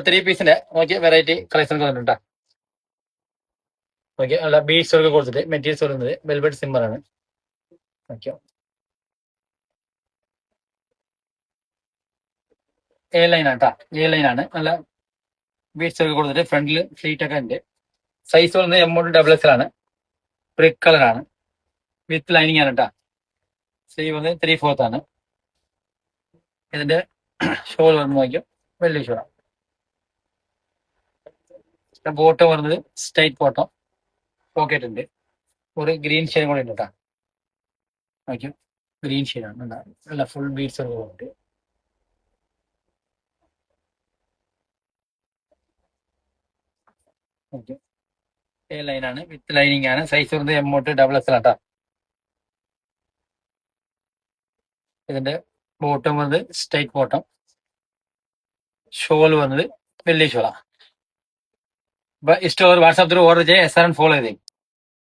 3 പീസിന്റെ നോക്കി variety collection വന്നിട്ടുണ്ട്. ഓക്കെ, അല്ല ബീഡ്സ് ഒക്കെ കൊടുത്തിട്ട് മെറ്റീരിയൽസ് വരുന്നത് വെൽവെറ്റ് സിമ്മർ ആണ്. ഓക്കെ, എ ലൈൻ ആണ് കേട്ടോ, എ ലൈൻ ആണ്. നല്ല ബീഡ്സ് ഒക്കെ കൊടുത്തിട്ട് ഫ്രണ്ടിൽ ഫ്ലീറ്റ് ഒക്കെ ഉണ്ട്. സൈസ് വരുന്നത് M1 ആണ്. ബ്രിക്ക് കളർ ആണ്, വിത്ത് ലൈനിങ് ആണ് കേട്ടോ. സ്ലീവ് വന്നത് 3/4 ആണ്. ഇതിന്റെ ഷോൾ വന്ന് നോക്കിയോ, വലിയ ഷോളാണ്. ബോട്ടം വരുന്നത് സ്ട്രൈറ്റ് ബോട്ടം, പോക്കറ്റ് ഉണ്ട്. ഒരു ഗ്രീൻ ഷെയ്ഡ് കൂടെ ഉണ്ട് കേട്ടോ. നോക്കിയോ, ഗ്രീൻ ഷെയ്ഡാണ്. നല്ല ഫുൾ ബീഡ്സ് ഒക്കെ ഉണ്ട്. ഓക്കെ, എ ലൈൻ ആണ്, വിത്ത് ലൈനിങ് ആണ്. സൈസ് വരുന്നത് M1 ആട്ടോ. ഇതിന്റെ ബോട്ടം വന്നത് സ്ട്രൈറ്റ് ബോട്ടം, ഷോൾ വന്നത് വലിയ ഷോളാണ്. അപ്പൊ ഇഷ്ടമുള്ളവർ വാട്സാപ്പ് ത്രൂ ഓർഡർ ചെയ്യാൻ SRN ഫോളോ ചെയ്തേ.